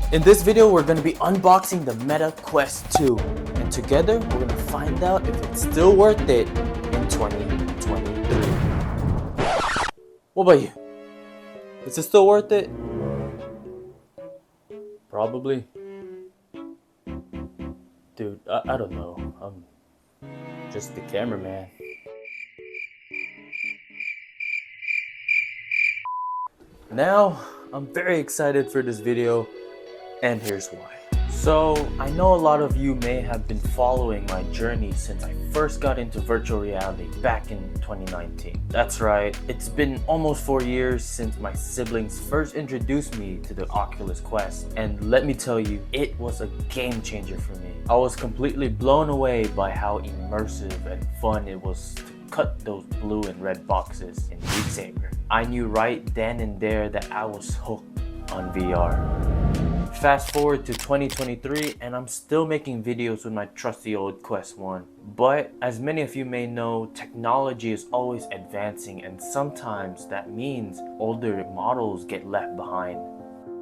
In this video, we're going to be unboxing the Meta Quest 2, and together we're going to find out if it's still worth it in 2023. What about you? Is it still worth it? Probably. Dude, I don't know. I'm just the cameraman. Now, I'm very excited for this video, and here's why. So, I know a lot of you may have been following my journey since I first got into virtual reality back in 2019. That's right, it's been almost 4 years since my siblings first introduced me to the Oculus Quest, and let me tell you, it was a game changer for me. I was completely blown away by how immersive and fun it was to cut those blue and red boxes in Beat Saber. I knew right then and there that I was hooked on VR. Fast forward to 2023 and I'm still making videos with my trusty old Quest 1. But as many of you may know, technology is always advancing, and sometimes that means older models get left behind.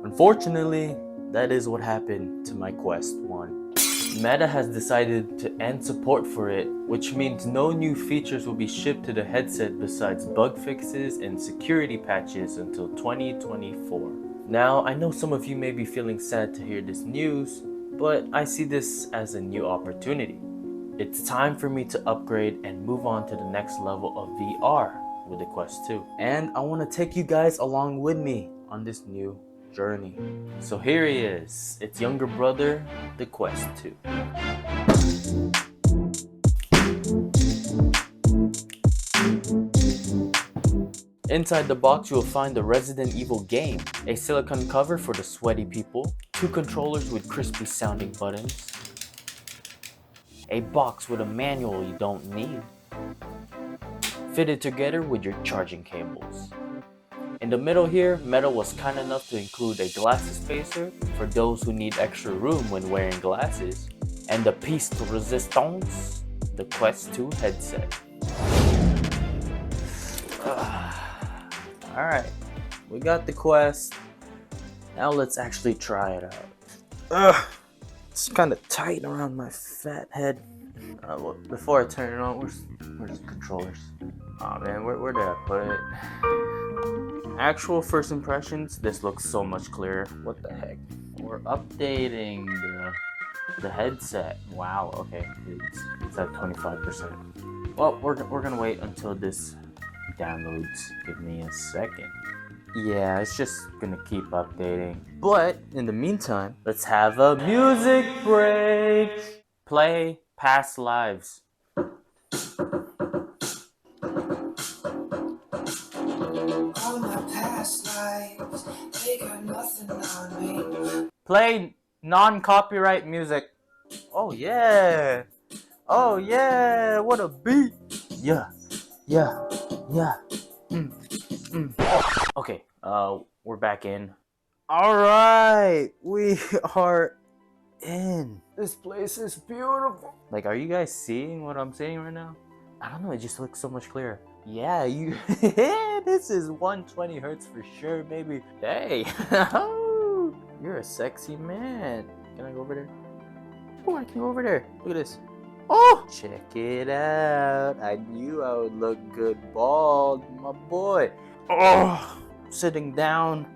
Unfortunately, that is what happened to my Quest 1. Meta has decided to end support for it, which means no new features will be shipped to the headset besides bug fixes and security patches until 2024. Now, I know some of you may be feeling sad to hear this news, but I see this as a new opportunity. It's time for me to upgrade and move on to the next level of VR with the Quest 2. And I want to take you guys along with me on this new journey. So here he is, its younger brother, the Quest 2. Inside the box, you will find the Resident Evil game, a silicone cover for the sweaty people, 2 controllers with crispy sounding buttons, a box with a manual you don't need, fitted together with your charging cables. In the middle here, Meta was kind enough to include a glasses spacer for those who need extra room when wearing glasses, and the piece de resistance, the Quest 2 headset. Alright, we got the Quest. Now let's actually try it out. It's kind of tight around my fat head. Well, before I turn it on, where's the controllers? Oh man, where did I put it? Actual first impressions, this looks so much clearer. What the heck? We're updating the headset. Wow, okay, it's at 25%. Well, we're gonna wait until this downloads. Give me a second. Yeah, it's just gonna keep updating. But in the meantime, let's have a music break. Play past lives. All my past lives, they got nothing on me. Play non-copyright music. Oh yeah. Oh yeah, what a beat. Yeah. Oh, okay, we're back in. Alright, we are in. This place is beautiful. Like, are you guys seeing what I'm seeing right now? I don't know, it just looks so much clearer. Yeah, you this is 120 hertz for sure, baby. Hey, you're a sexy man. Can I go over there? Oh, I can go over there. Look at this. Oh, check it out. I knew I would look good bald, my boy. Oh, sitting down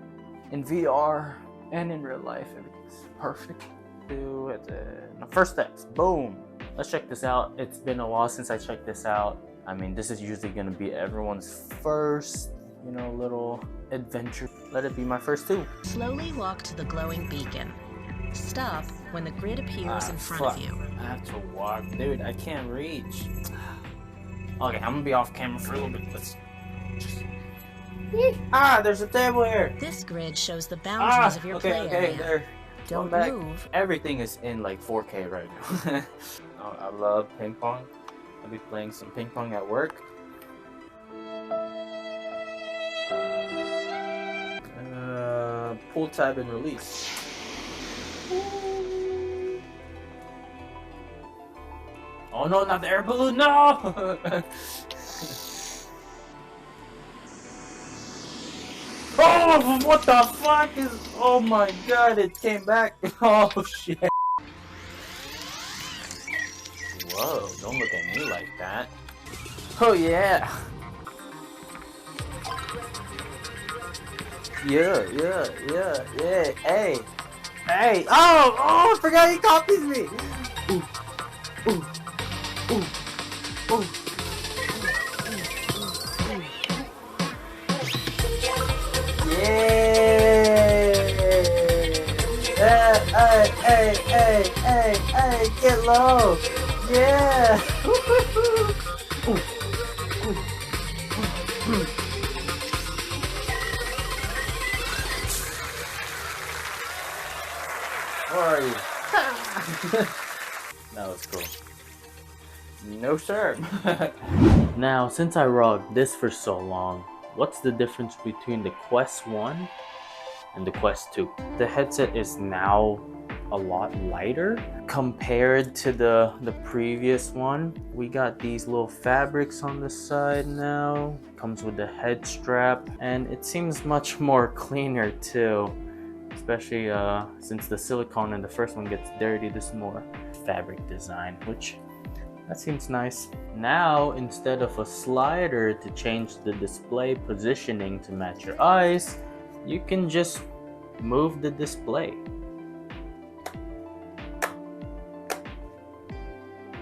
in VR and in real life, everything's perfect. Do it. The first steps, boom. Let's check this out. It's been a while since I checked this out. I mean, this is usually gonna be everyone's first, little adventure. Let it be my first too. Slowly walk to the glowing beacon. Stop when the grid appears in front of you. I have to walk. Dude, I can't reach. Okay, I'm gonna be off camera for a little bit. Let's just... there's a table here. This grid shows the boundaries of your play area. There. Don't move. Everything is in like 4K right now. Oh, I love ping pong. I'll be playing some ping pong at work. Pull tab and release. Oh no, not the air balloon, no! Oh! Oh, what the fuck is... Oh my god, it came back. Oh shit. Whoa, don't look at me like that. Oh yeah. Yeah. Hey. Hey. Oh, I forgot he copies me. Ooh. Yeah. Hey, get low. Yeah. Where are you? That was cool. No sir. Now, since I rocked this for so long, what's the difference between the Quest 1 and the Quest 2? The headset is now a lot lighter compared to the previous one. We got these little fabrics on the side now. Comes with the head strap, and it seems much more cleaner too. Especially since the silicone in the first one gets dirty, this more fabric design, which that seems nice. Now, instead of a slider to change the display positioning to match your eyes, you can just move the display.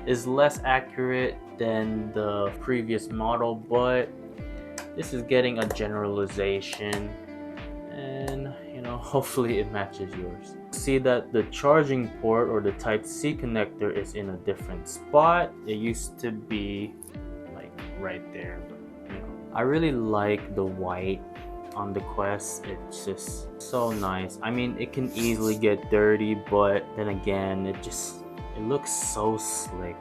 Is less accurate than the previous model, but this is getting a generalization, and hopefully it matches yours. See that the charging port or the Type-C connector is in a different spot. It used to be like right there, but I really like the white on the Quest. It's just so nice. I mean, it can easily get dirty, but then again, it looks so slick,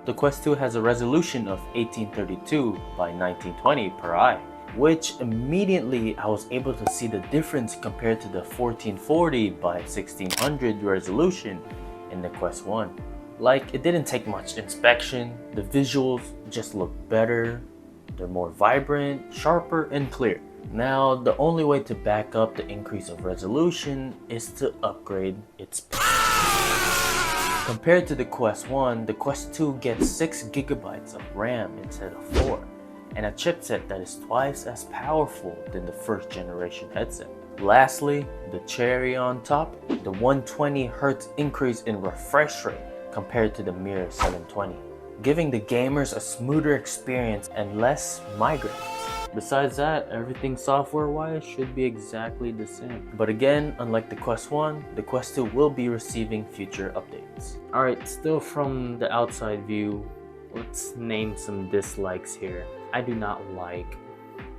The Quest 2 has a resolution of 1832 by 1920 per eye, which immediately I was able to see the difference compared to the 1440 by 1600 resolution in the Quest 1. Like, it didn't take much inspection, the visuals just look better, they're more vibrant, sharper, and clear. Now, the only way to back up the increase of resolution is to upgrade its Compared to the Quest 1, the Quest 2 gets 6 GB of RAM instead of 4, and a chipset that is twice as powerful than the first generation headset. Lastly, the cherry on top, the 120Hz increase in refresh rate compared to the Mirror 720, giving the gamers a smoother experience and less migraines. Besides that, everything software-wise should be exactly the same. But again, unlike the Quest 1, the Quest 2 will be receiving future updates. Alright, still from the outside view, let's name some dislikes here. I do not like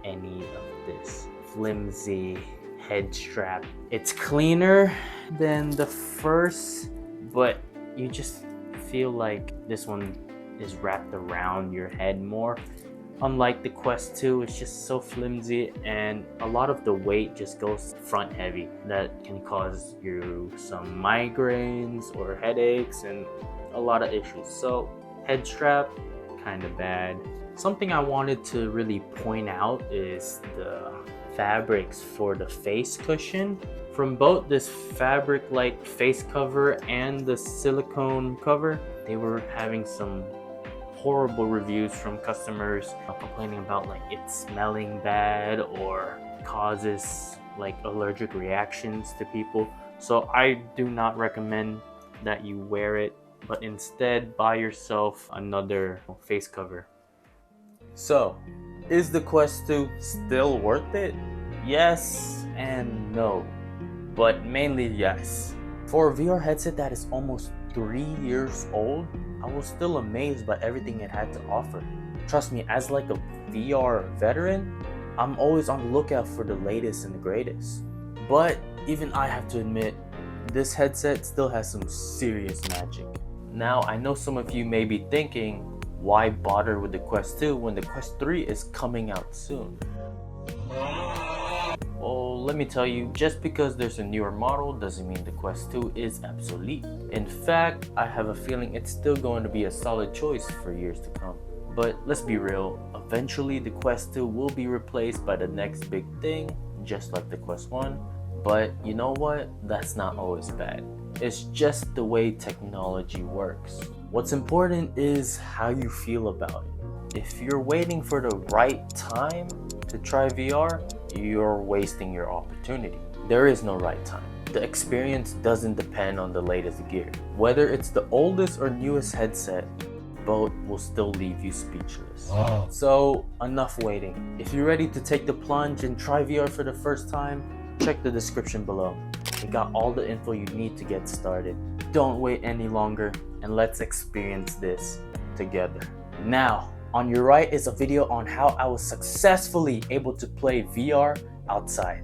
any of this flimsy head strap. It's cleaner than the first, but you just feel like this one is wrapped around your head more. Unlike the Quest 2, it's just so flimsy, and a lot of the weight just goes front heavy. That can cause you some migraines or headaches and a lot of issues. So head strap, kind of bad. Something I wanted to really point out is the fabrics for the face cushion. From both this fabric-like face cover and the silicone cover, they were having some horrible reviews from customers complaining about like it smelling bad or causes like allergic reactions to people. So I do not recommend that you wear it, but instead buy yourself another face cover. So, is the Quest 2 still worth it? Yes and no, but mainly yes. For a VR headset that is almost 3 years old, I was still amazed by everything it had to offer. Trust me, as like a VR veteran, I'm always on the lookout for the latest and the greatest. But even I have to admit, this headset still has some serious magic. Now, I know some of you may be thinking, why bother with the Quest 2 when the Quest 3 is coming out soon? Well, let me tell you, just because there's a newer model doesn't mean the Quest 2 is obsolete. In fact, I have a feeling it's still going to be a solid choice for years to come. But let's be real, eventually the Quest 2 will be replaced by the next big thing, just like the Quest 1. But you know what? That's not always bad. It's just the way technology works. What's important is how you feel about it. If you're waiting for the right time to try VR, you're wasting your opportunity. There is no right time. The experience doesn't depend on the latest gear. Whether it's the oldest or newest headset, both will still leave you speechless. Wow. So enough waiting. If you're ready to take the plunge and try VR for the first time, check the description below. It got all the info you need to get started. Don't wait any longer and let's experience this together. Now, on your right is a video on how I was successfully able to play VR outside.